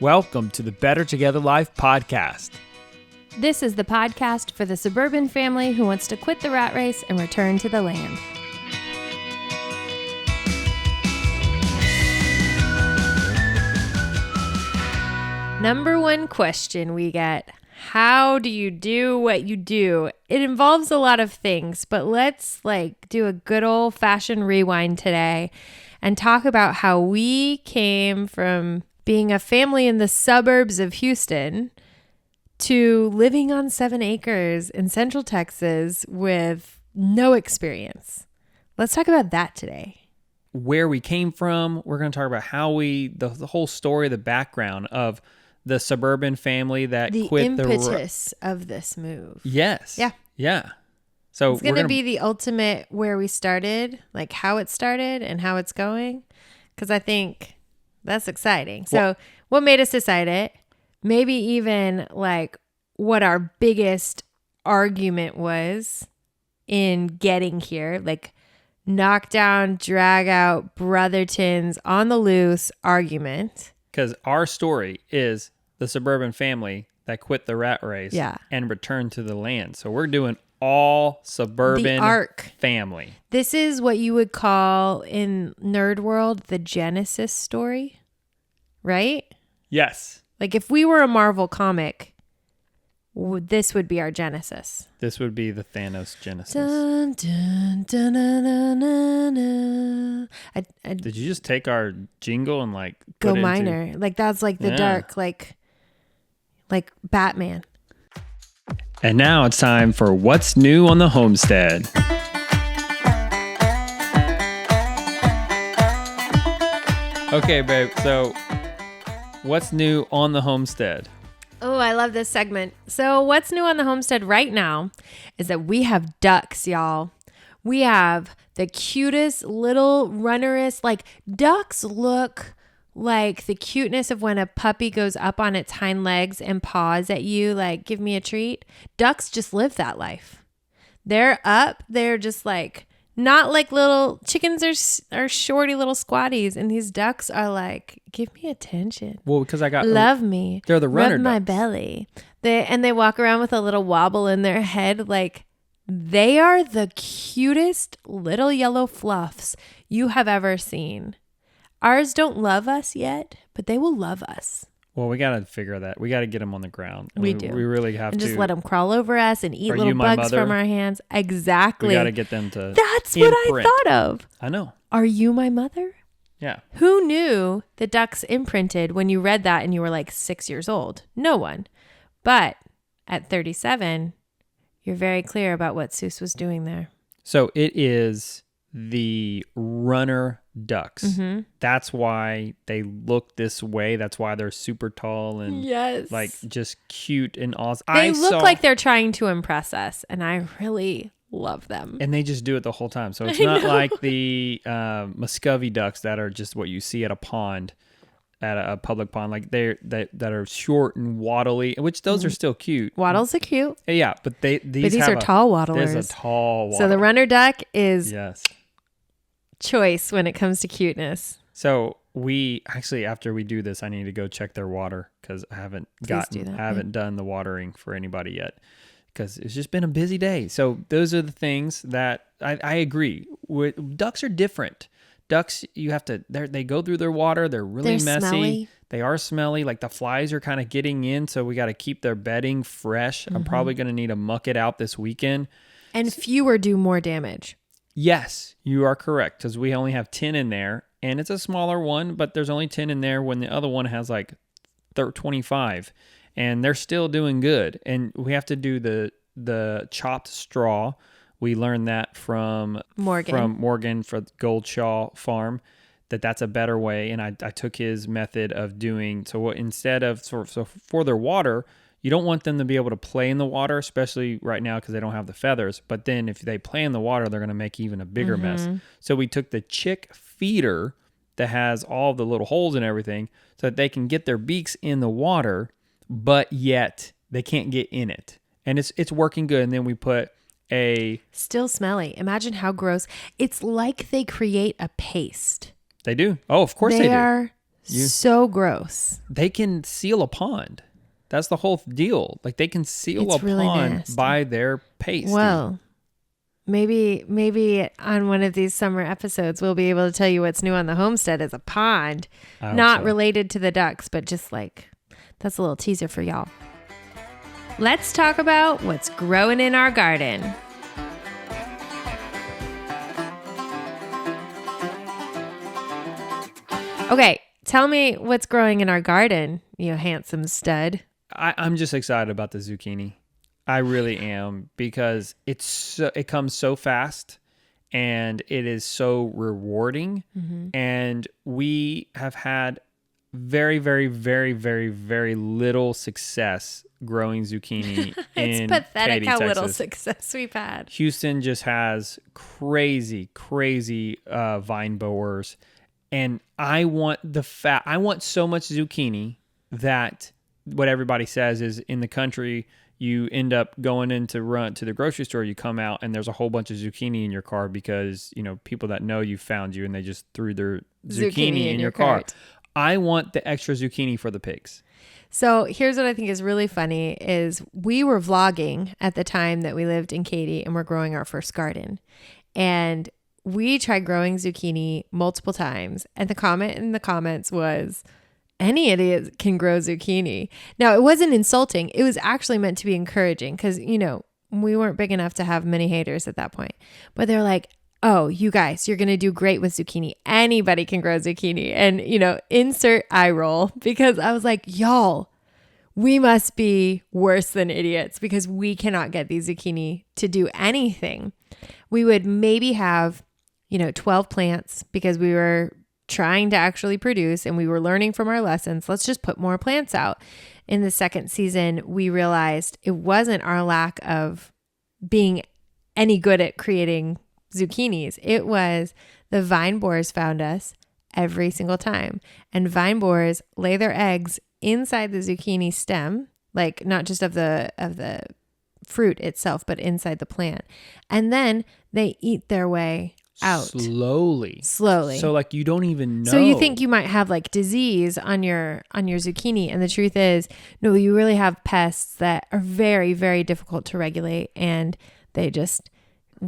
Welcome to the Better Together Life podcast. This is the podcast for the suburban family who wants to quit the rat race and return to the land. Number one question we get, how do you do what you do? It involves a lot of things, but let's do a good old fashioned rewind today and talk about how we came from being a family in the suburbs of Houston to living on 7 acres in Central Texas with no experience. Let's talk about that today. Where we came from, we're going to talk about how the whole story, the background of the suburban family that quit the impetus of this move. Yes. Yeah. So it's going to be the ultimate where we started, like how it started and how it's going, because I think that's exciting. So what made us decide it? Maybe even what our biggest argument was in getting here, knock down, drag out, Brothertons on the loose argument. Because our story is the suburban family that quit the rat race and returned to the land. So we're doing all suburban family. This is what you would call in nerd world the Genesis story, right? Yes. If we were a Marvel comic, this would be our Genesis. This would be the Thanos Genesis. Dun, dun, dun, dun, dun, dun. Did you just take our jingle and go minor? That's the dark, like Batman. And now it's time for What's New on the Homestead. Okay, babe. So what's new on the homestead? Oh, I love this segment. So what's new on the homestead right now is that we have ducks, y'all. We have the cutest little runnerist, ducks look like the cuteness of when a puppy goes up on its hind legs and paws at you, give me a treat. Ducks just live that life. They're up. They're just not like little chickens are shorty little squatties, and these ducks are give me attention. Well, because love me. They're the runner rub my ducks. Belly. They walk around with a little wobble in their head. They are the cutest little yellow fluffs you have ever seen. Ours don't love us yet, but they will love us. Well, we got to figure that. We got to get them on the ground. We do. We really have and to. Just let them crawl over us and eat little bugs from our hands. Exactly. We got to get them to That's imprint. what I thought of. I know. Are you my mother? Yeah. Who knew the ducks imprinted when you read that and you were 6 years old? No one. But at 37, you're very clear about what Seuss was doing there. So it is the runner ducks. Mm-hmm. That's why they look this way. That's why they're super tall and just cute and awesome. They look like they're trying to impress us, and I really love them. And they just do it the whole time. So it's not like the Muscovy ducks that are just what you see at a pond, at a public pond, that are short and waddly, which those are still cute. Waddles are cute. Yeah, but these are tall waddlers. There's a tall waddler. So the runner duck is yes. choice when it comes to cuteness. So we actually, after we do this, I need to go check their water because I haven't done the watering for anybody yet because it's just been a busy day. So those are the things that I agree with. Ducks are different. Ducks, they go through their water. They're really messy. Smelly. They are smelly. The flies are kind of getting in. So we got to keep their bedding fresh. Mm-hmm. I'm probably going to need to muck it out this weekend. And fewer do more damage. Yes, you are correct because we only have 10 in there and it's a smaller one, but there's only 10 in there when the other one has 25 and they're still doing good. And we have to do the chopped straw. We learned that from Morgan for Gold Shaw Farm, that's a better way. And I took his method of doing, so instead of, so for their water, you don't want them to be able to play in the water, especially right now because they don't have the feathers. But then if they play in the water, they're going to make even a bigger mess. So we took the chick feeder that has all the little holes and everything so that they can get their beaks in the water, but yet they can't get in it. And it's working good. And then we put still smelly. Imagine how gross. It's like they create a paste. They do. Oh, of course they do. They are So gross. They can seal a pond. That's the whole deal. Like they can seal It's a really pond nasty. by their pasty. Well, maybe on one of these summer episodes, we'll be able to tell you what's new on the homestead as a pond. I hope Not so. related to the ducks, but just like, that's a little teaser for y'all. Let's talk about what's growing in our garden. Okay, tell me what's growing in our garden, you handsome stud. I'm just excited about the zucchini. I really am, because it comes so fast and it is so rewarding. Mm-hmm. And we have had very, very, very, very, very little success growing zucchini It's in pathetic Katy, how Texas. little success we've had. Houston just has crazy vine borers, and I want I want so much zucchini that what everybody says is in the country you end up going run to the grocery store, you come out and there's a whole bunch of zucchini in your car because, people that know you found you and they just threw their zucchini in your car. cart. I want the extra zucchini for the pigs. So here's what I think is really funny is we were vlogging at the time that we lived in Katy and we're growing our first garden. And we tried growing zucchini multiple times. And the comment in the comments was, any idiot can grow zucchini. Now, it wasn't insulting. It was actually meant to be encouraging because, we weren't big enough to have many haters at that point. But they're like, oh, you guys, you're going to do great with zucchini. Anybody can grow zucchini. And, insert eye roll, because I was like, y'all, we must be worse than idiots because we cannot get these zucchini to do anything. We would maybe have, 12 plants because we were trying to actually produce and we were learning from our lessons. Let's just put more plants out. In the second season, we realized it wasn't our lack of being any good at creating zucchinis. It was the vine borers found us every single time. And vine borers lay their eggs inside the zucchini stem, like not just of the fruit itself, but inside the plant. And then they eat their way out slowly. So like you don't even know. So you think you might have like disease on your zucchini, and the truth is, no, you really have pests that are very, very difficult to regulate, and they just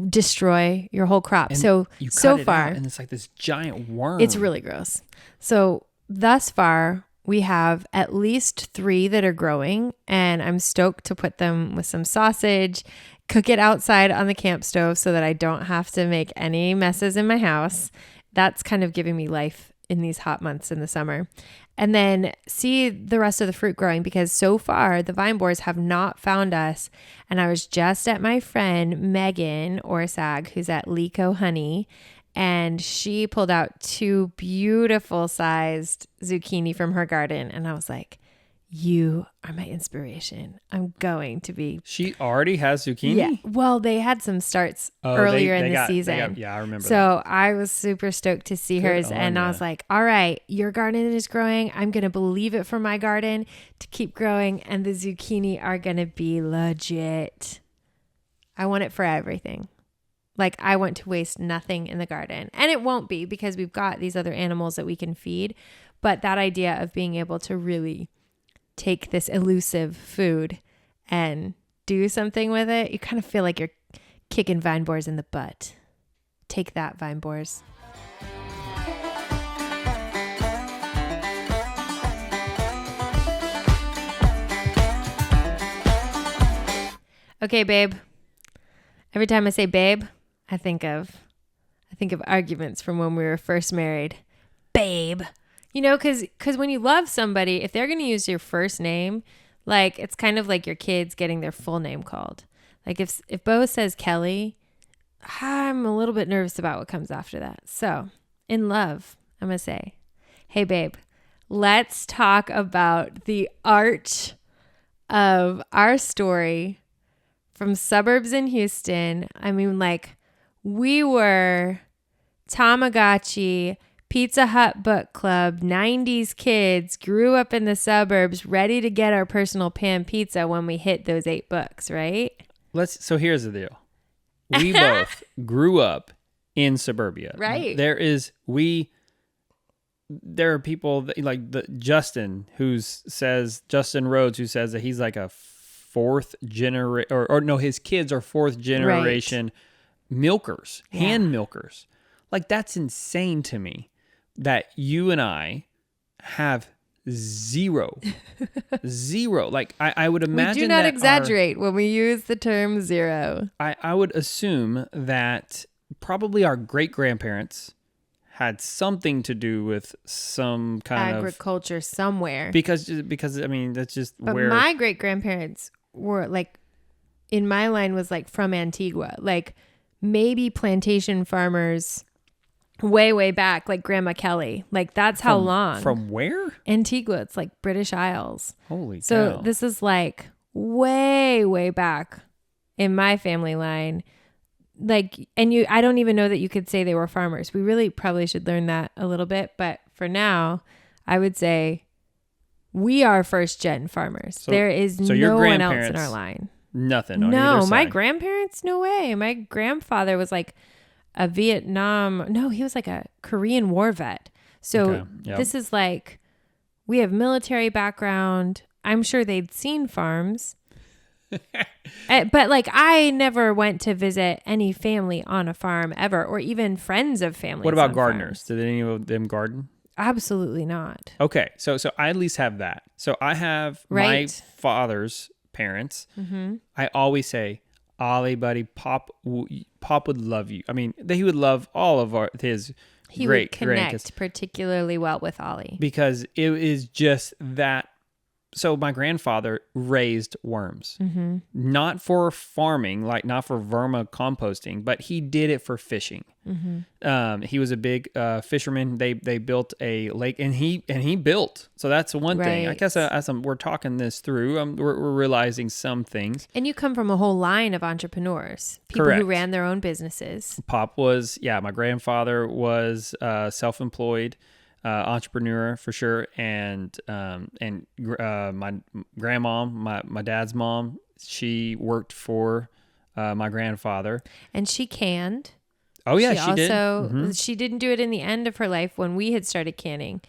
destroy your whole crop. And so you cut so it far, out and it's like this giant worm. it's really gross. So thus far, we have at least 3 that are growing, and I'm stoked to put them with some sausage, cook it outside on the camp stove so that I don't have to make any messes in my house. That's kind of giving me life in these hot months in the summer. And then see the rest of the fruit growing, because so far the vine borers have not found us. And I was just at my friend Megan Orsag, who's at Lico Honey, and she pulled out 2 beautiful sized zucchini from her garden. And I was like, you are my inspiration. I'm going to be. She already has zucchini? Yeah. Well, they had some starts earlier in the season. Yeah, I remember that. So I was super stoked to see hers. And I was like, all right, your garden is growing. I'm going to believe it for my garden to keep growing. And the zucchini are going to be legit. I want it for everything. Like, I want to waste nothing in the garden. And it won't be, because we've got these other animals that we can feed. But that idea of being able to really take this elusive food and do something with it, you kind of feel like you're kicking vine borers in the butt. Take that, vine borers. Okay, babe. Every time I say babe, I think of arguments from when we were first married. Babe. Because when you love somebody, if they're going to use your first name, like, it's kind of like your kids getting their full name called. Like, if Bo says Kelly, I'm a little bit nervous about what comes after that. So, in love, I'm going to say, hey, babe, let's talk about the art of our story from suburbs in Houston. I mean, like, we were Tamagotchi, Pizza Hut book club, 90s kids, grew up in the suburbs, ready to get our personal pan pizza when we hit those 8 books, right? So here's the deal. We both grew up in suburbia. Right. there are people that, like Justin Rhodes, who says that he's like a fourth generation, or no, his kids are fourth generation milkers, hand milkers. Like, that's insane to me that you and I have zero. Like, I would imagine we do not exaggerate when we use the term zero. I would assume that probably our great grandparents had something to do with some kind of agriculture somewhere. Because I mean, that's just but where my great grandparents were, like, in my line was like from Antigua, like maybe plantation farmers way back, like Grandma Kelly. Like, that's how long. From where? Antigua. It's like British Isles. Holy so cow. This is like way back in my family line. Like, and I don't even know that you could say they were farmers. We really probably should learn that a little bit. But for now, I would say we are first gen farmers. There is no one else in our line. Nothing. On no, either side. My grandparents, no way. My grandfather was like a Vietnam. No, he was like a Korean War vet. So This is like, we have military background. I'm sure they'd seen farms. But like, I never went to visit any family on a farm ever, or even friends of families. What about gardeners? Did any of them garden? Absolutely not. Okay, so I at least have that. So I have my father's parents. Mm-hmm. I always say, Ollie, buddy, Pop would love you. I mean, he would love all of his he great would connect grandkids particularly well with Ollie, because it is just that. So my grandfather raised worms, not for farming, like not for vermicomposting, but he did it for fishing. Mm-hmm. He was a big fisherman. They built a lake, and he built. So that's one thing. I guess as we're talking this through, we're realizing some things. And you come from a whole line of entrepreneurs, people who ran their own businesses. Pop was, my grandfather was self-employed. Entrepreneur for sure, and my grandma, my dad's mom, she worked for my grandfather, and she canned. Oh yeah, she did. Also, she didn't do it in the end of her life when we had started canning,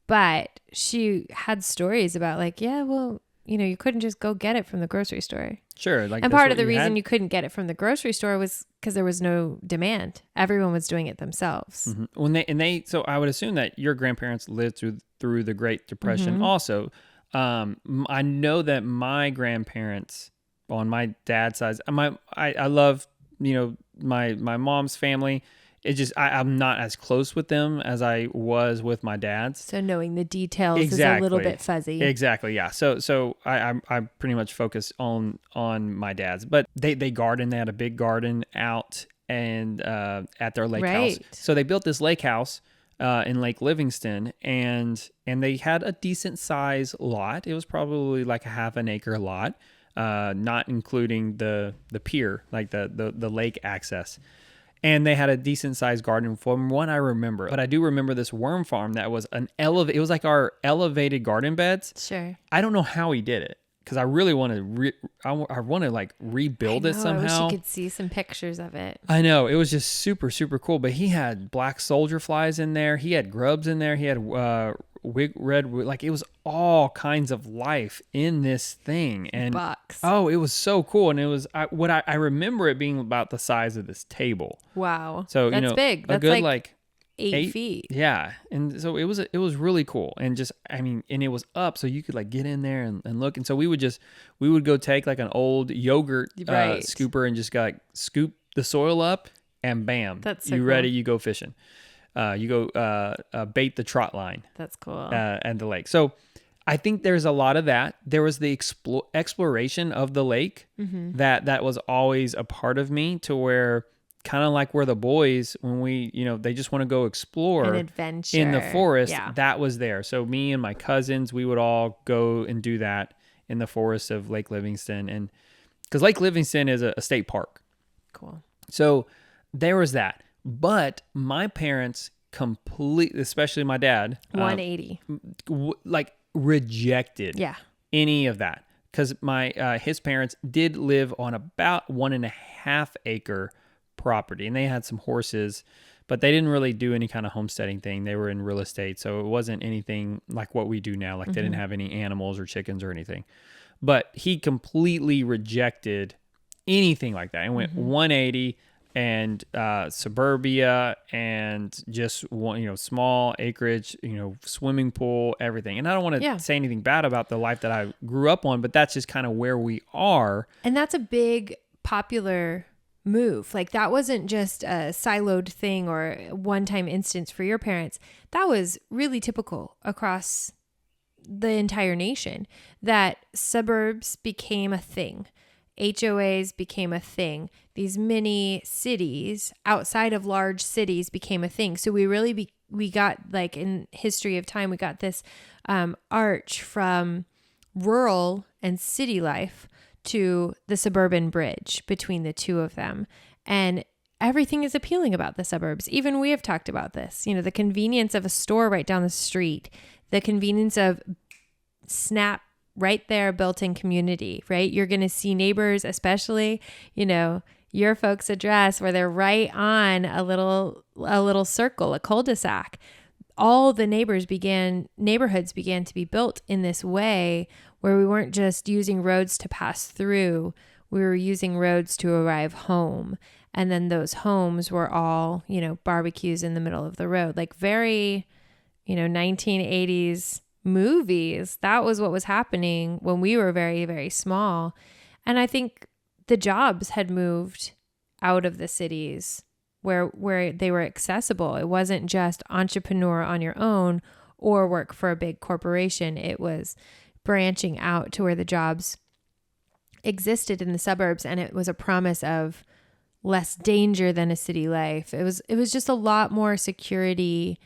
but she had stories about like, you couldn't just go get it from the grocery store. Sure. Like, and part of the reason you couldn't get it from the grocery store was because there was no demand. Everyone was doing it themselves. Mm-hmm. So I would assume that your grandparents lived through the Great Depression also. I know that my grandparents on my dad's side, I love, my mom's family. It just, I'm not as close with them as I was with my dad's. So knowing the details is a little bit fuzzy. Exactly. Yeah. So I pretty much focus on my dad's, but they garden. They had a big garden out and at their lake house. So they built this lake house in Lake Livingston, and they had a decent size lot. It was probably like a half an acre lot, not including the pier, like the lake access. And they had a decent sized garden from what I remember. But I do remember this worm farm that was it was like our elevated garden beds. Sure. I don't know how he did it, because I really want to I want to like rebuild it somehow. I wish you could see some pictures of it. I know, it was just super, super cool. But he had black soldier flies in there. He had grubs in there. He had red, like it was all kinds of life in this thing. And bucks. Oh, it was so cool. And it was I remember it being about the size of this table. Wow. So that's big. That's a good like 8 feet. Yeah. And so it was really cool. And just, I mean, and it was up, so you could like get in there and look. And so we would go take like an old yogurt scooper and just like scoop the soil up, and bam, that's so you cool. ready, you go fishing. You go bait the trot line. That's cool. At the lake. So I think there's a lot of that. There was the exploration of the lake that was always a part of me, to where kind of like where the boys, when we, they just want to go explore an adventure in the forest, that was there. So me and my cousins, we would all go and do that in the forest of Lake Livingston. And because Lake Livingston is a state park. Cool. So there was that. But my parents completely, especially my dad, 180, like rejected any of that, because his parents did live on about 1.5 acre property, and they had some horses, but they didn't really do any kind of homesteading thing. They were in real estate, so it wasn't anything like what we do now. Like they didn't have any animals or chickens or anything. But he completely rejected anything like that and went 180 and suburbia and just one, small acreage, swimming pool, everything. And I don't want to say anything bad about the life that I grew up on, but that's just kind of where we are. And that's a big popular move. Like that wasn't just a siloed thing or one-time instance for your parents. That was really typical across the entire nation, that suburbs became a thing. HOAs became a thing. These mini cities outside of large cities became a thing. So we got, like, in history of time, we got this arch from rural and city life to the suburban bridge between the two of them. And everything is appealing about the suburbs. Even we have talked about this, the convenience of a store right down the street, the convenience of Snap right there, built-in community, right? You're going to see neighbors, especially, your folks' address where they're right on a little circle, a cul-de-sac. All the neighborhoods began to be built in this way where we weren't just using roads to pass through, we were using roads to arrive home. And then those homes were all, barbecues in the middle of the road, like very, 1980s movies. That was what was happening when we were very, very small. And I think the jobs had moved out of the cities where they were accessible. It wasn't just entrepreneur on your own or work for a big corporation. It was branching out to where the jobs existed in the suburbs, and it was a promise of less danger than a city life. It was just a lot more security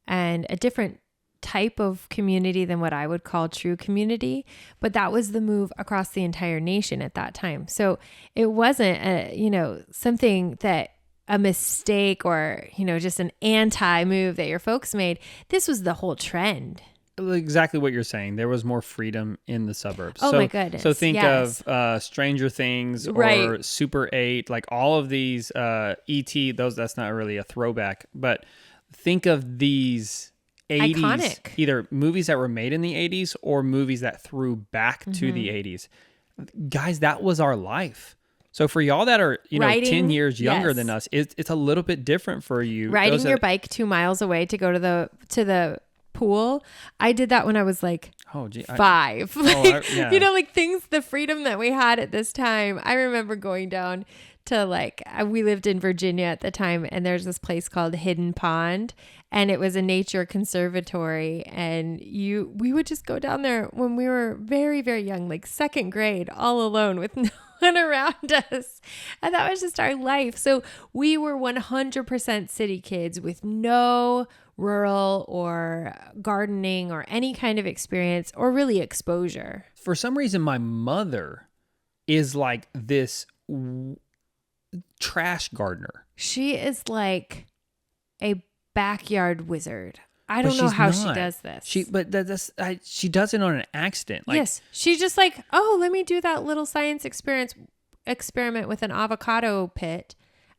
and a different type of community than what I would call true community. But that was the move across the entire nation at that time. So it wasn't something that a mistake or, just an anti-move that your folks made. This was the whole trend. Exactly what you're saying. There was more freedom in the suburbs. Oh, my goodness. So think of Stranger Things or Super 8, like all of these E.T., that's not really a throwback, but think of these 80s, iconic, either movies that were made in the 80s or movies that threw back to the 80s. Guys, that was our life. So for y'all that are, 10 years younger than us, it's a little bit different for you. Riding your bike 2 miles away to go to the pool. I did that when I was like 5. Things, the freedom that we had at this time. I remember going down to we lived in Virginia at the time, and there's this place called Hidden Pond, and it was a nature conservatory, and we would just go down there when we were very, very young, like second grade, all alone with no one around us. And that was just our life. So we were 100% city kids with no rural or gardening or any kind of experience or really exposure. For some reason, my mother is like this trash gardener. She is like a backyard wizard. I don't know how she does this. She does it on an accident. Yes, she's just like, let me do that little science experiment with an avocado pit.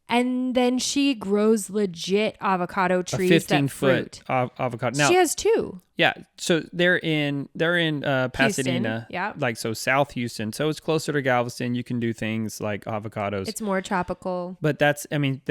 And then she grows legit avocado trees. 15-foot avocado. Now, she has 2. Yeah. So they're in Pasadena. Houston, yeah. So South Houston. So it's closer to Galveston. You can do things like avocados. It's more tropical. But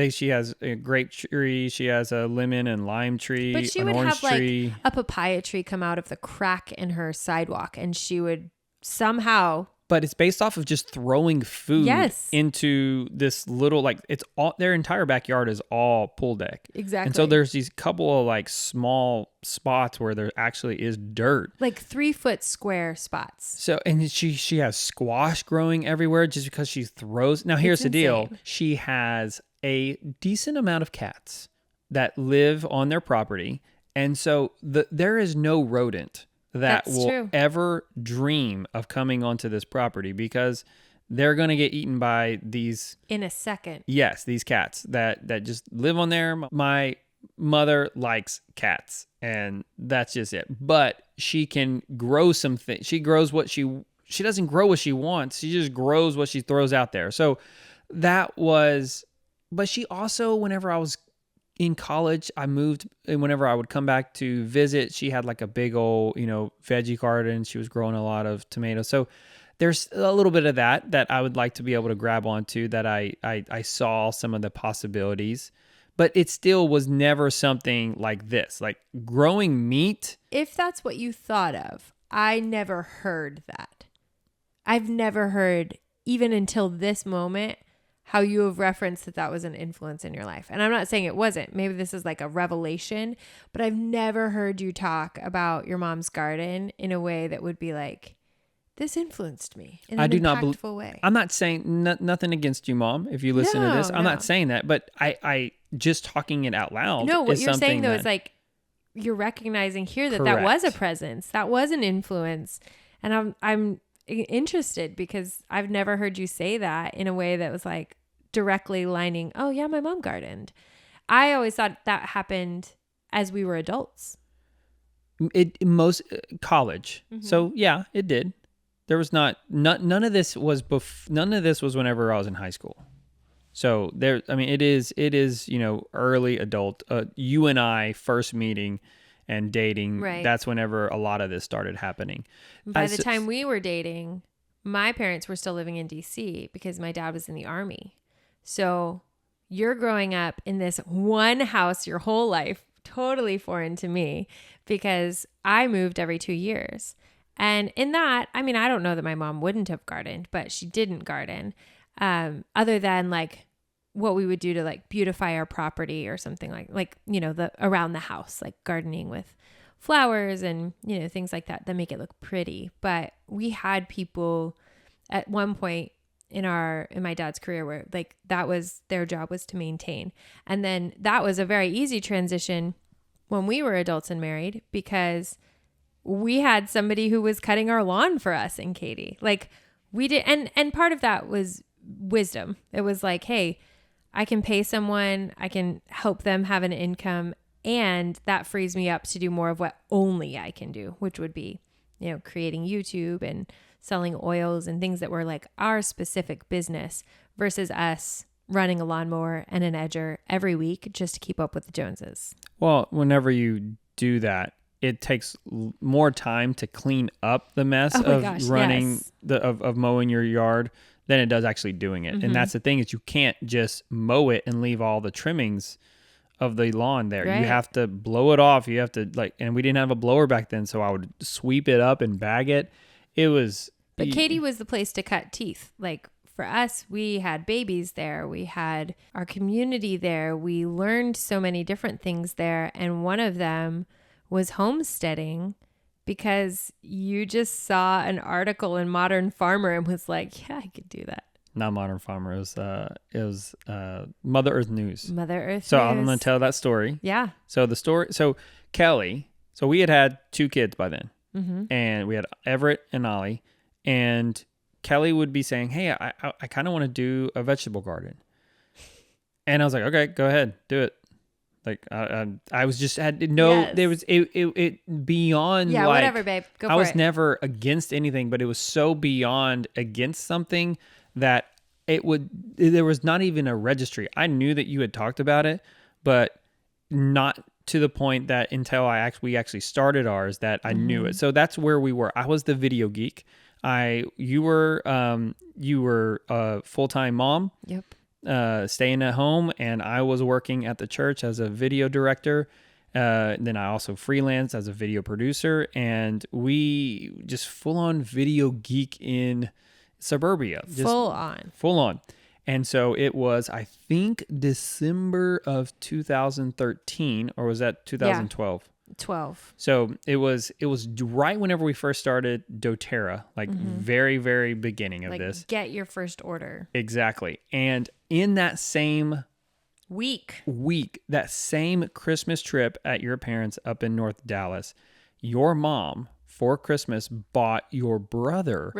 she has a grape tree. She has a lemon and lime tree. But she would have tree. A papaya tree come out of the crack in her sidewalk, and she would somehow. But it's based off of just throwing food into this little, it's all, their entire backyard is all pool deck. Exactly. And so there's these couple of small spots where there actually is dirt. 3-foot square spots. So, and she has squash growing everywhere just because she throws. Now here's the deal. She has a decent amount of cats that live on their property. And so there is no rodent that will ever dream of coming onto this property because they're going to get eaten by these in a second. Yes, these cats that just live on there. My mother likes cats, and that's just it. But she can grow some things. She grows she doesn't grow what she wants. She just grows what she throws out there. So that was, but she also, whenever I was in college, I moved, and whenever I would come back to visit, she had like a big old, veggie garden. She was growing a lot of tomatoes. So there's a little bit of that I would like to be able to grab onto, that I saw some of the possibilities, but it still was never something like this, like growing meat. If that's what you thought of, I never heard that. I've never heard, even until this moment, how you have referenced that was an influence in your life. And I'm not saying it wasn't. Maybe this is like a revelation, but I've never heard you talk about your mom's garden in a way that would be like, this influenced me in an impactful way. I'm not saying nothing against you, Mom, if you listen to this. I'm not saying that, but I just talking it out loud. No, what you're saying though is like, you're recognizing here that was a presence, that was an influence. And I'm interested because I've never heard you say that in a way that was like directly lining, oh yeah, my mom gardened. I always thought that happened as we were adults. Most college. Mm-hmm. So yeah, it did. There was none of this was none of this was whenever I was in high school. So it is early adult, you and I first meeting and dating. Right. That's whenever a lot of this started happening. By the time we were dating, my parents were still living in DC because my dad was in the Army. So you're growing up in this one house your whole life, totally foreign to me because I moved every 2 years. And in that, I don't know that my mom wouldn't have gardened, but she didn't garden, other than like what we would do to like beautify our property or something like the around the house, like gardening with flowers and, things like that make it look pretty. But we had people at one point in my dad's career where like that was their job, was to maintain. And then that was a very easy transition when we were adults and married, because we had somebody who was cutting our lawn for us and Katie. Like we did. And part of that was wisdom. It was like, hey, I can pay someone, I can help them have an income, and that frees me up to do more of what only I can do, which would be, creating YouTube and selling oils and things that were like our specific business, versus us running a lawnmower and an edger every week just to keep up with the Joneses. Well, whenever you do that, it takes more time to clean up the mess of mowing your yard than it does actually doing it. Mm-hmm. And that's the thing, is you can't just mow it and leave all the trimmings of the lawn there. Right. You have to blow it off. You have to and we didn't have a blower back then, so I would sweep it up and bag it. But Katie was the place to cut teeth. Like for us, we had babies there. We had our community there. We learned so many different things there. And one of them was homesteading, because you just saw an article in Modern Farmer and was like, yeah, I could do that. Not Modern Farmer. It was Mother Earth News. Mother Earth so News. I'm going to tell that story. Yeah. So Kelly, so we had 2 kids by then. Mm-hmm. And we had Everett and Ollie. And Kelly would be saying, hey, I kind of want to do a vegetable garden. And I was like, okay, go ahead, do it. Like I was just there was it beyond. Yeah, like, whatever, babe. Go for it. I was never against anything, but it was so beyond against something that there was not even a registry. I knew that you had talked about it, but not to the point that until we actually started ours that I knew it. So that's where we were. I was the video geek. You were a full-time mom. Yep. Staying at home, and I was working at the church as a video director. Then I also freelanced as a video producer, and we just full on video geek in suburbia. Full on. And so it was, I think, December of 2013, or was that 2012? Yeah. 12. So it was right whenever we first started doTERRA, like very, very beginning of this. Get your first order. Exactly. And in that same week, that same Christmas trip at your parents' up in North Dallas, your mom for Christmas bought your brother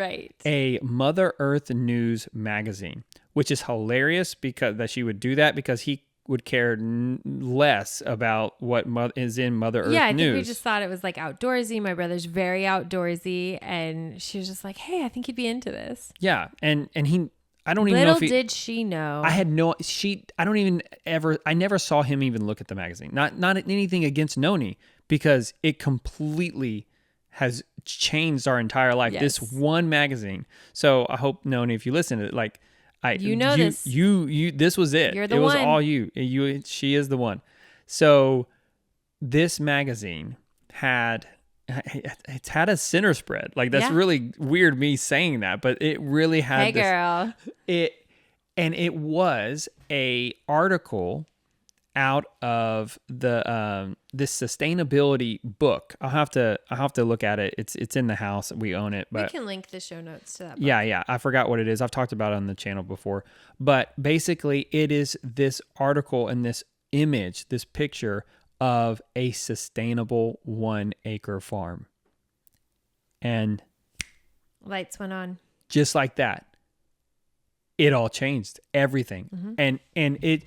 a Mother Earth News magazine, which is hilarious because that she would do that, because he would care less about what is in Mother Earth News. Yeah, I think we just thought it was like outdoorsy. My brother's very outdoorsy, and she was just like, hey, I think he'd be into this. Yeah, and I don't even know Little if he, did she know. I had no, I don't even ever, I never saw him even look at the magazine. Not anything against Noni, because it completely has changed our entire life. Yes. This one magazine. So I hope, Noni, if you listen to it, like, this. this was it. You're the it was one. all you. She is the one. So this magazine it's had a center spread. Like, that's really weird me saying that, but it really had Hey, girl. It was a article out of the this sustainability book. I'll have to look at it. It's in the house. We own it, but we can link the show notes to that book. Yeah. I forgot what it is. I've talked about it on the channel before. But basically, it is this article and this image, this picture of a sustainable 1 acre farm. And lights went on. Just like that, it all changed. Everything. Mm-hmm. And it,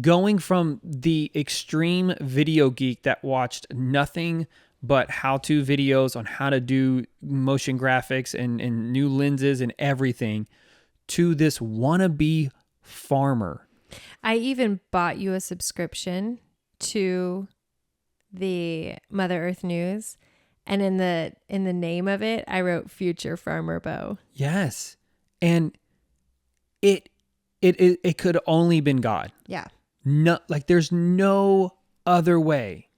going from the extreme video geek that watched nothing but how-to videos on how to do motion graphics and new lenses and everything, to this wannabe farmer. I even bought you a subscription to the Mother Earth News, and in the name of it, I wrote Future Farmer Bo. Yes. And it could only been God. Yeah. No, like, there's no other way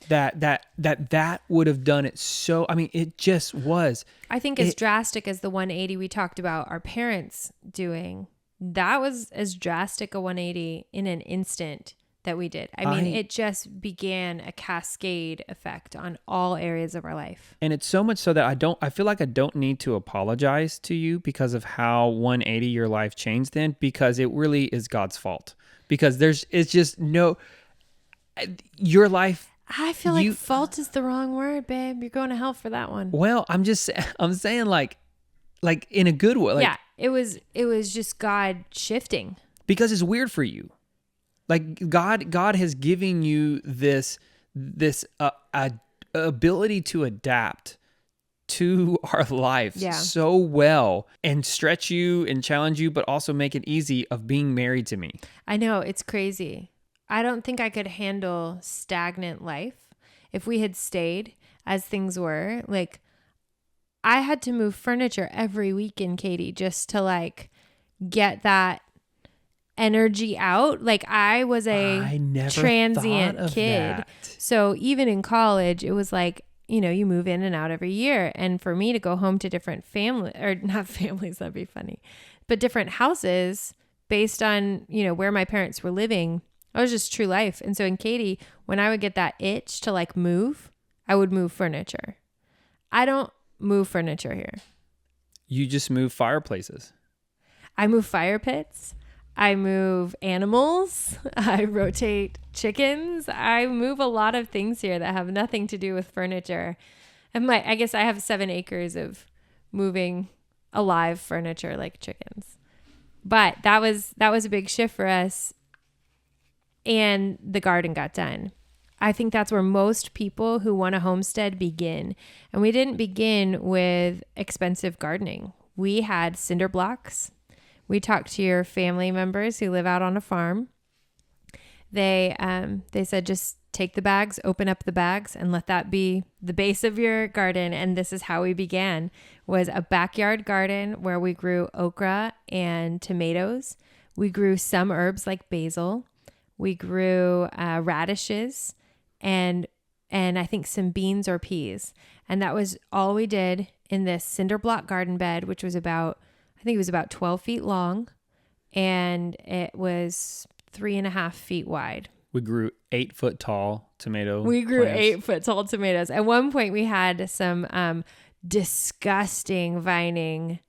that would have done it. So, I mean, it just was. I think as drastic as the 180 we talked about our parents doing, that was as drastic a 180 in an instant that we did. I mean, it just began a cascade effect on all areas of our life. And it's so much so that I feel like I don't need to apologize to you because of how 180 your life changed then, because it really is God's fault. Because it's just no, your life. I feel like fault is the wrong word, babe. You're going to hell for that one. Well, I'm saying like in a good way. Like, yeah, it was just God shifting. Because it's weird for you. Like, God has given you this ability to adapt to our life so well, and stretch you and challenge you, but also make it easy, of being married to me. I know, it's crazy. I don't think I could handle stagnant life if we had stayed as things were. Like, I had to move furniture every weekend, Katie, just to like get that energy out. Like, I was a transient kid. That. So even in college, it was like, you move in and out every year. And for me to go home to different not families, that'd be funny, but different houses based on, where my parents were living, that was just true life. And so in Katie, when I would get that itch to like move, I would move furniture. I don't move furniture here. You just move fireplaces. I move fire pits. I move animals. I rotate chickens. I move a lot of things here that have nothing to do with furniture. And I guess I have 7 acres of moving alive furniture like chickens. But that was a big shift for us. And the garden got done. I think that's where most people who want a homestead begin. And we didn't begin with expensive gardening. We had cinder blocks. We talked to your family members who live out on a farm. They said, just take the bags, open up the bags, and let that be the base of your garden. And this is how we began, was a backyard garden where we grew okra and tomatoes. We grew some herbs like basil. We grew radishes and I think some beans or peas. And that was all we did in this cinder block garden bed, which was about 12 feet long, and it was 3.5 feet wide. We grew 8 foot tall tomato. We grew plants. 8 foot tall tomatoes. At one point, we had some disgusting vining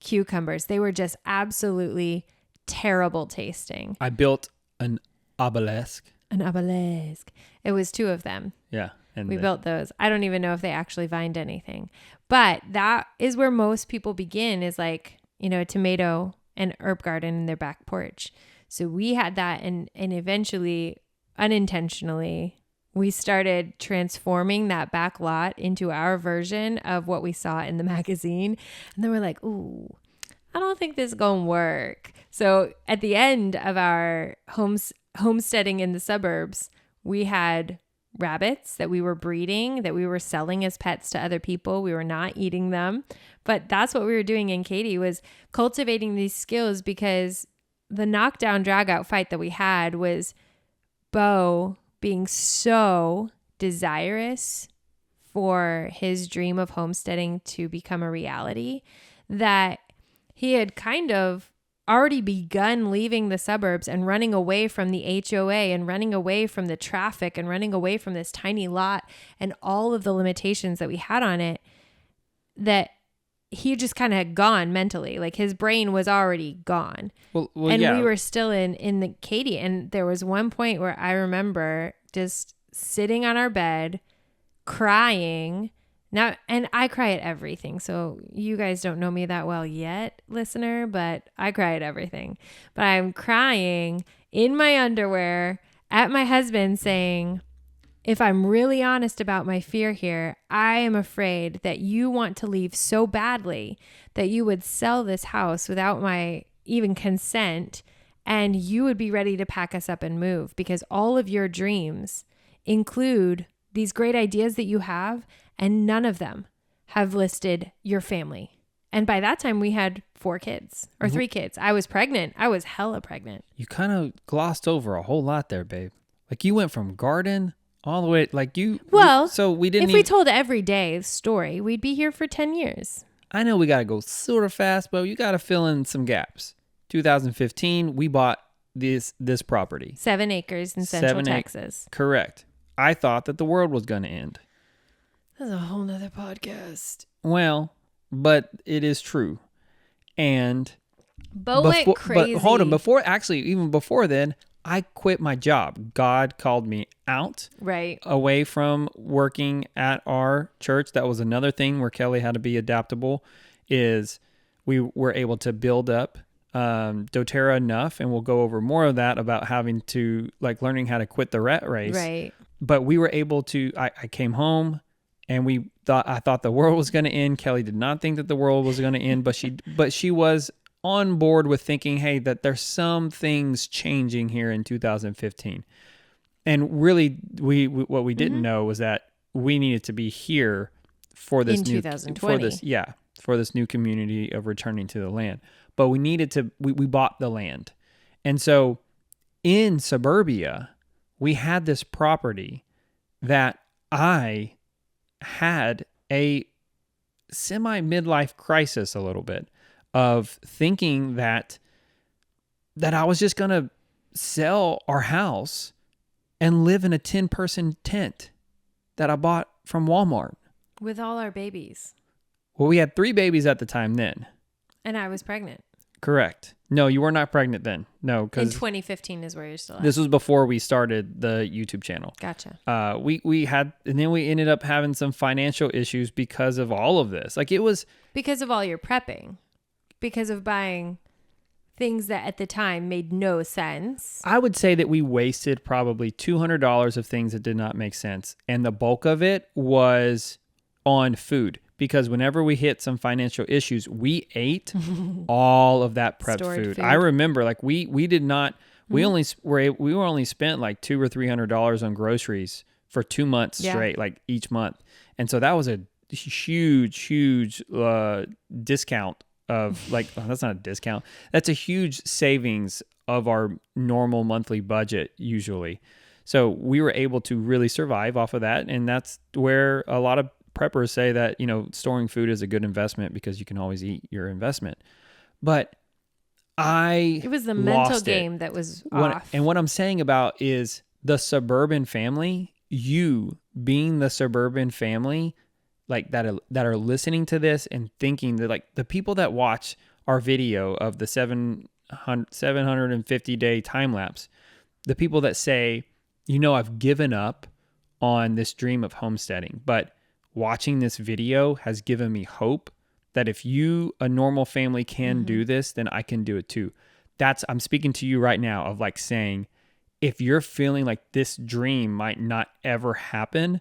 cucumbers. They were just absolutely terrible tasting. I built an obelisk. An obelisk. It was 2 of them. Yeah. And we built those. I don't even know if they actually vined anything. But that is where most people begin, is like, a tomato and herb garden in their back porch. So we had that, and eventually, unintentionally, we started transforming that back lot into our version of what we saw in the magazine. And then we're like, ooh, I don't think this is going to work. So at the end of our homesteading in the suburbs, we had rabbits that we were breeding, that we were selling as pets to other people. We were not eating them. But that's what we were doing in Katy, was cultivating these skills, because the knockdown drag out fight that we had was Bo being so desirous for his dream of homesteading to become a reality that he had kind of already begun leaving the suburbs and running away from the HOA and running away from the traffic and running away from this tiny lot and all of the limitations that we had on it, that he just kind of had gone mentally. Like his brain was already gone. Well, and yeah. we were still in the Katy. And there was one point where I remember just sitting on our bed crying. Now, and I cry at everything. So you guys don't know me that well yet, listener, but I cry at everything. But I'm crying in my underwear at my husband saying, if I'm really honest about my fear here, I am afraid that you want to leave so badly that you would sell this house without my even consent, and you would be ready to pack us up and move, because all of your dreams include these great ideas that you have, and none of them have listed your family. And by that time we had 4 kids or 3 kids. I was pregnant. I was hella pregnant. You kind of glossed over a whole lot there, babe. Like you went from garden all the way, like you. Well, so we didn't. If we told every day story, we'd be here for 10 years. I know we got to go sort of fast, but you got to fill in some gaps. 2015, we bought this property. 7 acres in Central Texas. Correct. I thought that the world was going to end. That's a whole nother podcast. Well, but it is true. And Bo went crazy. But hold on, even before then, I quit my job. God called me out. Right. Away from working at our church. That was another thing where Kelly had to be adaptable, is we were able to build up doTERRA enough, and we'll go over more of that about having to, like, learning how to quit the rat race. Right. But we were able to, I came home and I thought the world was going to end. Kelly did not think that the world was going to end, but she was on board with thinking, hey, that there's some things changing here in 2015. And really, what we didn't know was that we needed to be here for this in new 2020. for this new community of returning to the land. But we needed to, we bought the land. And so in suburbia, we had this property that I had a semi-midlife crisis a little bit of thinking that I was just going to sell our house and live in a 10-person tent that I bought from Walmart. With all our babies. Well, we had 3 babies at the time then. And I was pregnant. Correct. No, you were not pregnant then. No, because in 2015 is where you're still at. This was before we started the YouTube channel. Gotcha. We had, and then we ended up having some financial issues because of all of this. Like, it was because of all your prepping, because of buying things that at the time made no sense. I would say that we wasted probably $200 of things that did not make sense, and the bulk of it was on food. Because whenever we hit some financial issues, we ate all of that prepped food. I remember, like, we did not. We only we were only spent like $200 or $300 on groceries for 2 months straight, like each month. And so that was a huge discount of, like, oh, that's not a discount. That's a huge savings of our normal monthly budget usually. So we were able to really survive off of that, and that's where a lot of preppers say that, you know, storing food is a good investment because you can always eat your investment. But it was the mental game that was off. And what I'm saying about is the suburban family, you being the suburban family, like that are listening to this and thinking that, like, the people that watch our video of the 750 day time lapse, the people that say, you know, I've given up on this dream of homesteading, but watching this video has given me hope that if you, a normal family, can do this, then I can do it too. I'm speaking to you right now of, like, saying, if you're feeling like this dream might not ever happen,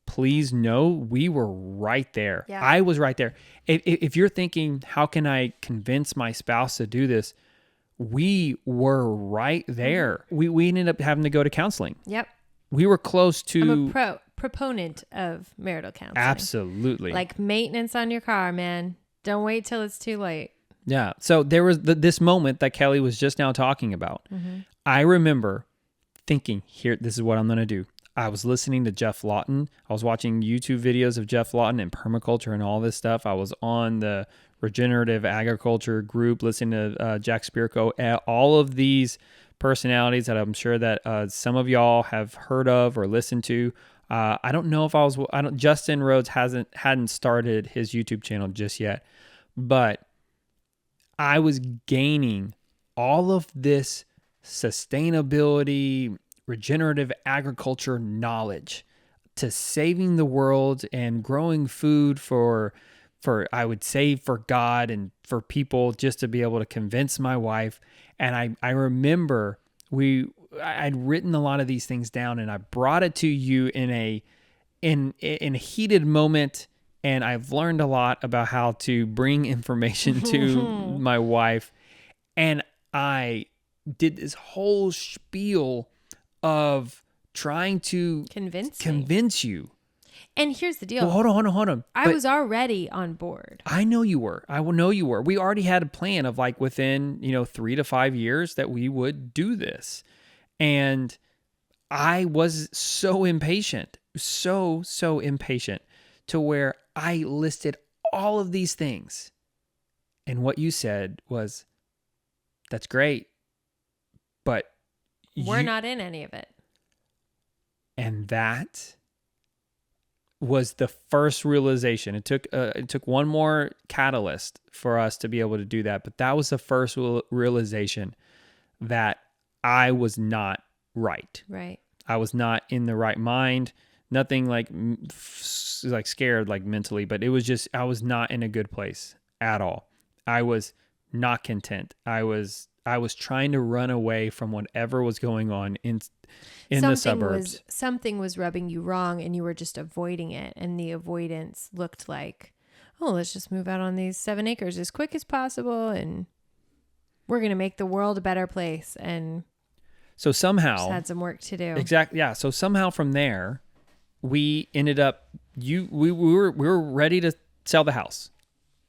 please know we were right there. Yeah. I was right there. If you're thinking, how can I convince my spouse to do this? We were right there. We ended up having to go to counseling. Yep. We were close to. I'm a proponent of marital counseling. Absolutely. Like maintenance on your car, man. Don't wait till it's too late. Yeah. So there was this moment that Kelly was just now talking about. Mm-hmm. I remember thinking, here, this is what I'm going to do. I was listening to Jeff Lawton. I was watching YouTube videos of Jeff Lawton and permaculture and all this stuff. I was on the regenerative agriculture group, listening to Jack Spirko, all of these personalities that I'm sure that some of y'all have heard of or listened to. I don't know if Justin Rhodes hadn't started his YouTube channel just yet, but I was gaining all of this sustainability, regenerative agriculture knowledge to saving the world and growing food for I would say for God and for people, just to be able to convince my wife. And I remember I'd written a lot of these things down, and I brought it to you in a heated moment. And I've learned a lot about how to bring information to my wife. And I did this whole spiel of trying to convince you. And here's the deal. Well, hold on. I was already on board. I know you were. I will know you were. We already had a plan of like within, 3 to 5 years that we would do this. And I was so impatient, so impatient, to where I listed all of these things. And what you said was, that's great, but we're not in any of it. And that was the first realization. It took one more catalyst for us to be able to do that. But that was the first realization that I was not right. Right. I was not in the right mind. Nothing like scared like mentally, but it was just, I was not in a good place at all. I was not content. I was trying to run away from whatever was going on in the suburbs. Something was rubbing you wrong, and you were just avoiding it. And the avoidance looked like, oh, let's just move out on these 7 acres as quick as possible, and we're going to make the world a better place. And so somehow just had some work to do. Exactly. Yeah. So somehow from there, we ended up, we were ready to sell the house.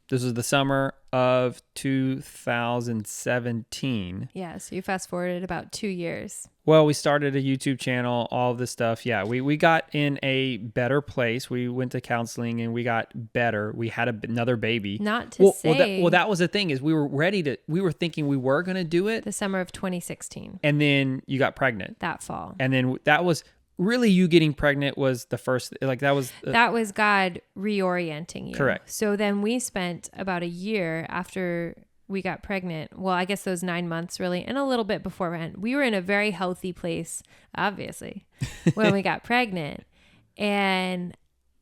This was the summer of 2017. Yeah, so you fast forwarded about 2 years. Well, we started a YouTube channel, all of this stuff. Yeah, we got in a better place. We went to counseling and we got better. We had another baby. Not to say. Well, that was the thing, is we were thinking we were going to do it. The summer of 2016. And then you got pregnant. That fall. And then that was... Really, you getting pregnant was the first, like that was God reorienting you. Correct. So then we spent about a year after we got pregnant. Well, I guess those 9 months really, and a little bit beforehand. We were in a very healthy place, obviously, when we got pregnant. And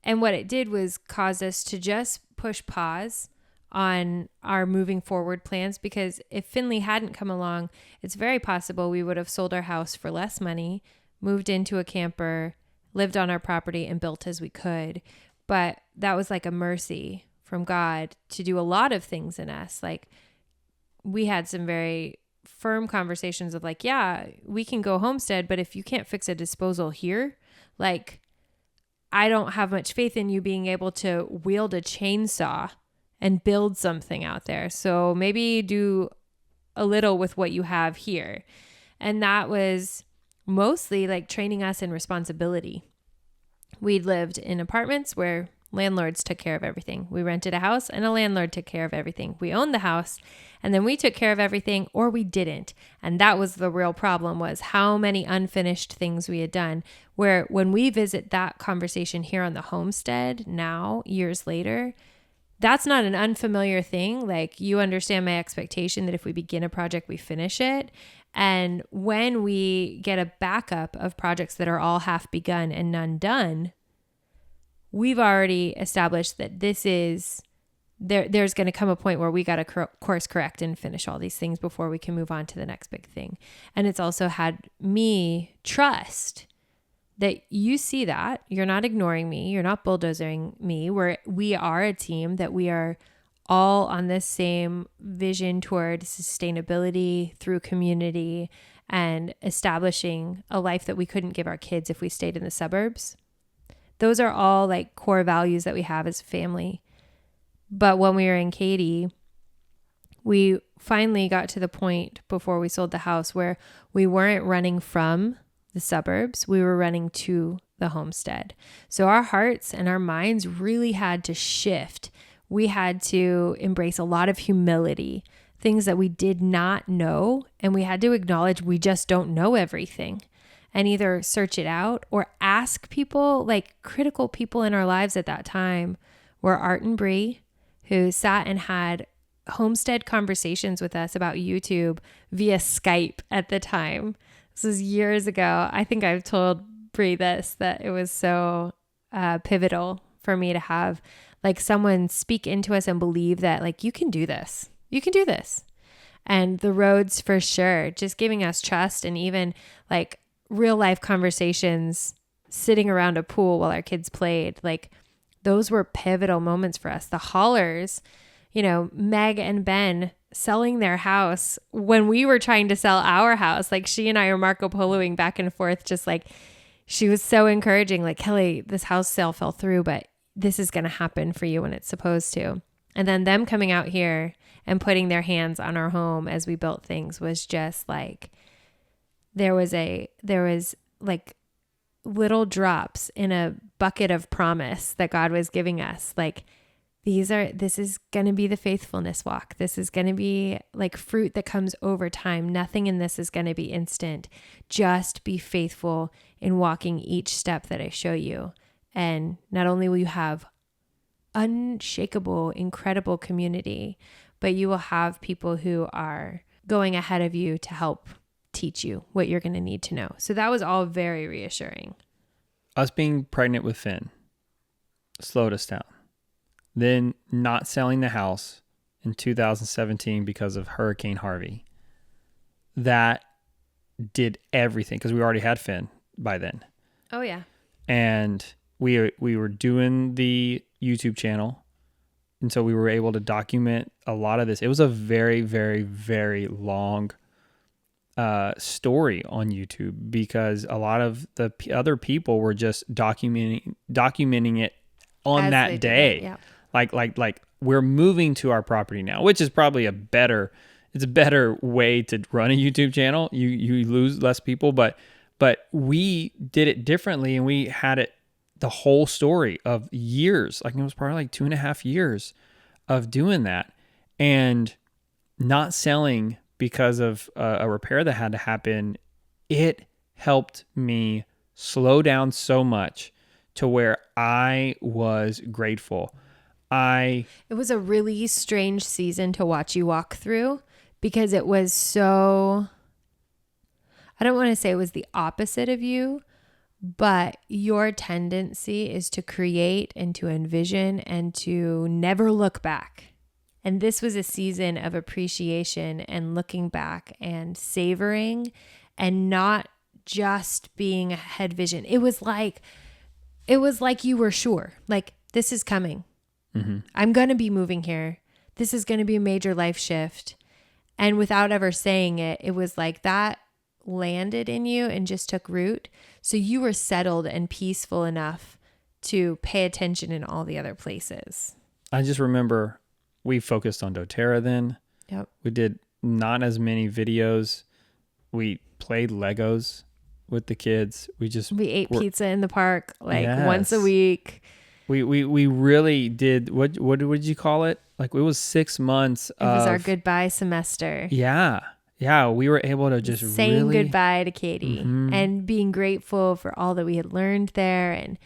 what it did was cause us to just push pause on our moving forward plans, because if Finley hadn't come along, it's very possible we would have sold our house for less money, moved into a camper, lived on our property, and built as we could. But that was like a mercy from God to do a lot of things in us. Like, we had some very firm conversations of like, yeah, we can go homestead, but if you can't fix a disposal here, like, I don't have much faith in you being able to wield a chainsaw and build something out there. So maybe do a little with what you have here. And that was mostly like training us in responsibility. We'd lived in apartments where landlords took care of everything. We rented a house and a landlord took care of everything. We owned the house and then we took care of everything, or we didn't. And that was the real problem, was how many unfinished things we had done, where when we visit that conversation here on the homestead now, years later, that's not an unfamiliar thing. Like, you understand my expectation that if we begin a project, we finish it. And when we get a backup of projects that are all half begun and none done, we've already established that there's going to come a point where we got to course correct and finish all these things before we can move on to the next big thing. And it's also had me trust that you see that you're not ignoring me. You're not bulldozing me. We are a team, that we are all on this same vision toward sustainability through community and establishing a life that we couldn't give our kids if we stayed in the suburbs. Those are all like core values that we have as a family. But when we were in Katy, we finally got to the point before we sold the house where we weren't running from the suburbs. We were running to the homestead. So our hearts and our minds really had to shift. We had to embrace a lot of humility, things that we did not know. And we had to acknowledge we just don't know everything, and either search it out or ask people. Like, critical people in our lives at that time were Art and Bree, who sat and had homestead conversations with us about YouTube via Skype at the time. This was years ago. I think I've told Bree this, that it was so pivotal for me to have like someone speak into us and believe that like, you can do this. You can do this. And the roads, for sure, just giving us trust, and even like real life conversations sitting around a pool while our kids played. Like, those were pivotal moments for us. The Hollers, Meg and Ben selling their house when we were trying to sell our house. Like, she and I are Marco Poloing back and forth, just like, she was so encouraging, like, Kelly, this house sale fell through, but this is going to happen for you when it's supposed to. And then them coming out here and putting their hands on our home as we built things was just like, there was like little drops in a bucket of promise that God was giving us. Like, this is going to be the faithfulness walk. This is going to be like fruit that comes over time. Nothing in this is going to be instant. Just be faithful in walking each step that I show you. And not only will you have unshakable, incredible community, but you will have people who are going ahead of you to help teach you what you're going to need to know. So that was all very reassuring. Us being pregnant with Finn slowed us down. Then not selling the house in 2017 because of Hurricane Harvey. That did everything, because we already had Finn by then. Oh, yeah. And we were doing the YouTube channel. And so we were able to document a lot of this. It was a very, very, very long story on YouTube, because a lot of the other people were just documenting it on that day. Yeah. Like we're moving to our property now, which is probably a better way to run a YouTube channel. You lose less people, but we did it differently, and we had it the whole story of years. Like, it was probably like 2.5 years of doing that, and not selling because of a repair that had to happen. It helped me slow down so much to where I was grateful. It was a really strange season to watch you walk through, because it was so, I don't want to say it was the opposite of you, but your tendency is to create and to envision and to never look back. And this was a season of appreciation and looking back and savoring, and not just being a head vision. It was like you were sure, like, this is coming. Mm-hmm. I'm going to be moving here. This is going to be a major life shift. And without ever saying it, it was like that landed in you and just took root. So you were settled and peaceful enough to pay attention in all the other places. I just remember we focused on doTERRA then. Yep. We did not as many videos. We played Legos with the kids. We ate pizza in the park once a week. We really did. What did you call it? Like, it was 6 months. It was our goodbye semester. Yeah. We were able to just saying goodbye to Katy, mm-hmm. and being grateful for all that we had learned there, and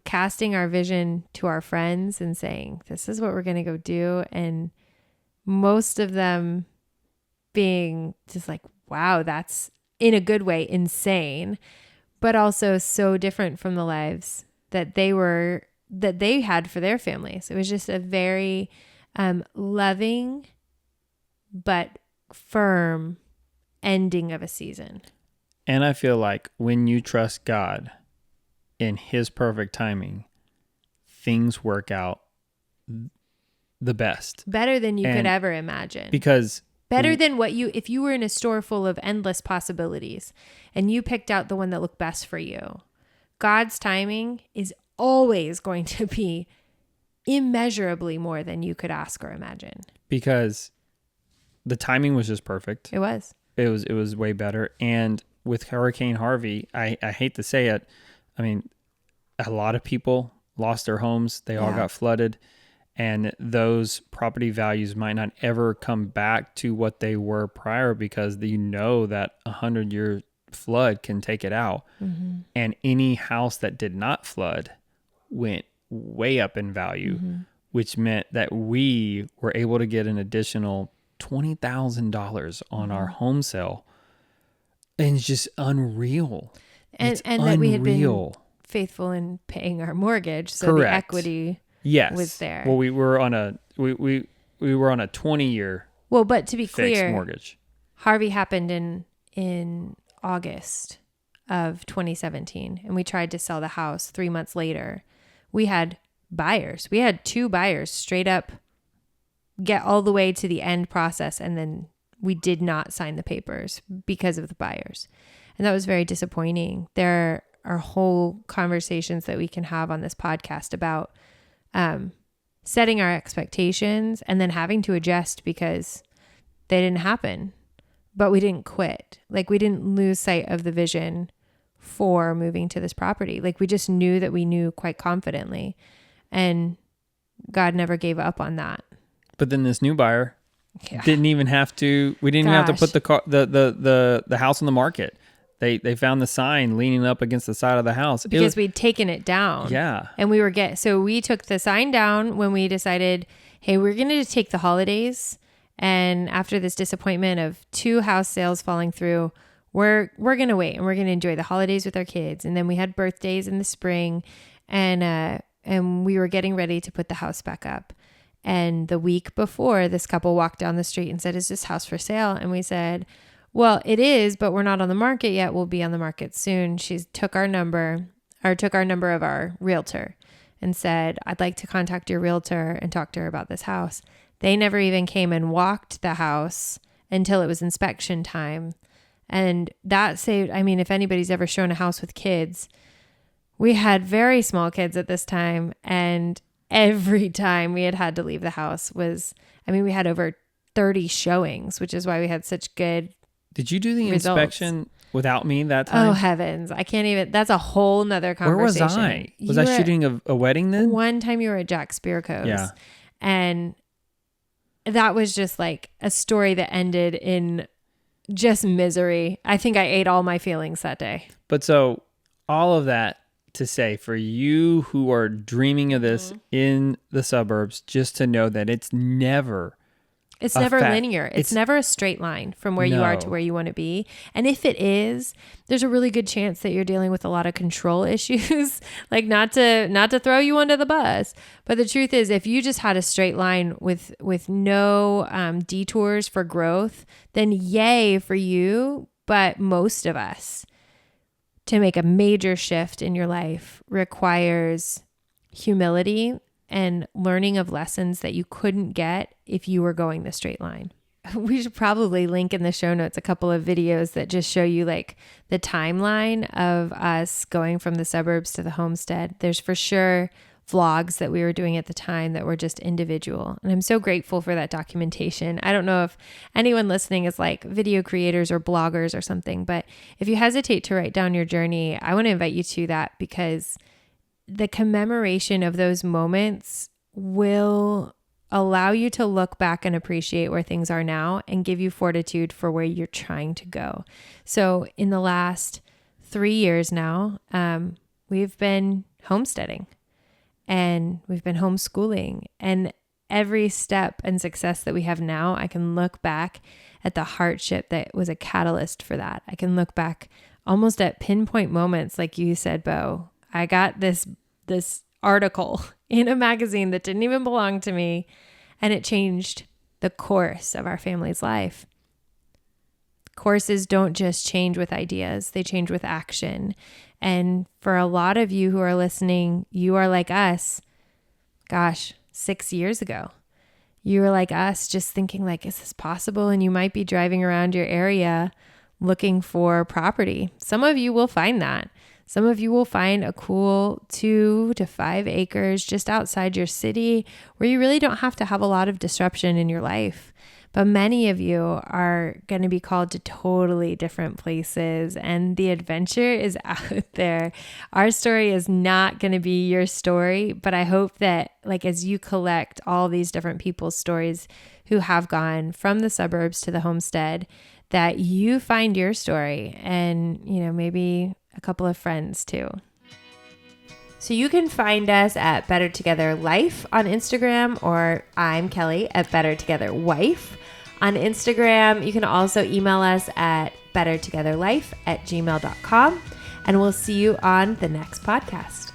casting our vision to our friends and saying, this is what we're going to go do. And most of them being just like, wow, that's, in a good way, insane, but also so different from the lives that they had for their families. It was just a very loving but firm ending of a season. And I feel like when you trust God in his perfect timing, things work out the best. Better than you could And ever imagine. Because better than if you were in a store full of endless possibilities and you picked out the one that looked best for you, God's timing is always going to be immeasurably more than you could ask or imagine. Because the timing was just perfect. It was. It was way better. And with Hurricane Harvey, I hate to say it, I mean, a lot of people lost their homes. They all got flooded. And those property values might not ever come back to what they were prior, because you know that 100-year flood can take it out. Mm-hmm. And any house that did not flood went way up in value, which meant that we were able to get an additional $20,000 on our home sale. And it's just unreal. And that we had been faithful in paying our mortgage. So the equity was there. Well, we were on a 20-year but to be clear, mortgage. Harvey happened in August of 2017, and we tried to sell the house 3 months later. We had buyers. We had 2 buyers straight up get all the way to the end process, and then we did not sign the papers because of the buyers. And that was very disappointing. There are whole conversations that we can have on this podcast about setting our expectations and then having to adjust because they didn't happen, but we didn't quit. Like, we didn't lose sight of the vision for moving to this property. Like, we just knew that we knew quite confidently, and God never gave up on that. But then this new buyer didn't even have to, we didn't even have to put the house on the market. They found the sign leaning up against the side of the house. Because we'd taken it down. Yeah. And so we took the sign down when we decided, hey, we're going to take the holidays. And after this disappointment of 2 house sales falling through, we're going to wait and we're going to enjoy the holidays with our kids. And then we had birthdays in the spring, and we were getting ready to put the house back up. And the week before, this couple walked down the street and said, is this house for sale? And we said, well, it is, but we're not on the market yet. We'll be on the market soon. She took our number of our realtor and said, I'd like to contact your realtor and talk to her about this house. They never even came and walked the house until it was inspection time. And that saved, I mean, if anybody's ever shown a house with kids, we had very small kids at this time. And every time we had to leave the house we had over 30 showings, which is why we had such good Did you do the results. Inspection without me that time? Oh, heavens. I can't even. That's a whole nother conversation. Where was I? Was I shooting a wedding then? One time you were at Jack Spirko's. Yeah. And that was just like a story that ended in just misery. I think I ate all my feelings that day. But so all of that to say, for you who are dreaming of this in the suburbs, just to know that it's never linear. It's never a straight line from where you are to where you want to be. And if it is, there's a really good chance that you're dealing with a lot of control issues. Like, not to throw you under the bus, but the truth is, if you just had a straight line with no detours for growth, then yay for you. But most of us, to make a major shift in your life, requires humility and learning of lessons that you couldn't get if you were going the straight line. We should probably link in the show notes a couple of videos that just show you like the timeline of us going from the suburbs to the homestead. There's for sure vlogs that we were doing at the time that were just individual. And I'm so grateful for that documentation. I don't know if anyone listening is like video creators or bloggers or something, but if you hesitate to write down your journey, I want to invite you to that, because the commemoration of those moments will allow you to look back and appreciate where things are now and give you fortitude for where you're trying to go. So in the last 3 years now, we've been homesteading and we've been homeschooling, and every step and success that we have now, I can look back at the hardship that was a catalyst for that. I can look back almost at pinpoint moments. Like you said, Bo, I got this article in a magazine that didn't even belong to me, and it changed the course of our family's life. courses don't just change with ideas, they change with action. And for a lot of you who are listening, you are like us, 6 years ago. You were like us, just thinking like, is this possible? And you might be driving around your area looking for property. Some of you will find that. Some of you will find a cool 2 to 5 acres just outside your city where you really don't have to have a lot of disruption in your life. But many of you are going to be called to totally different places, and the adventure is out there. Our story is not going to be your story, but I hope that like as you collect all these different people's stories who have gone from the suburbs to the homestead, that you find your story and, maybe a couple of friends too. So you can find us at Better Together Life on Instagram, or I'm Kelly at Better Together Wife on Instagram. You can also email us at bettertogetherlife@gmail.com, and we'll see you on the next podcast.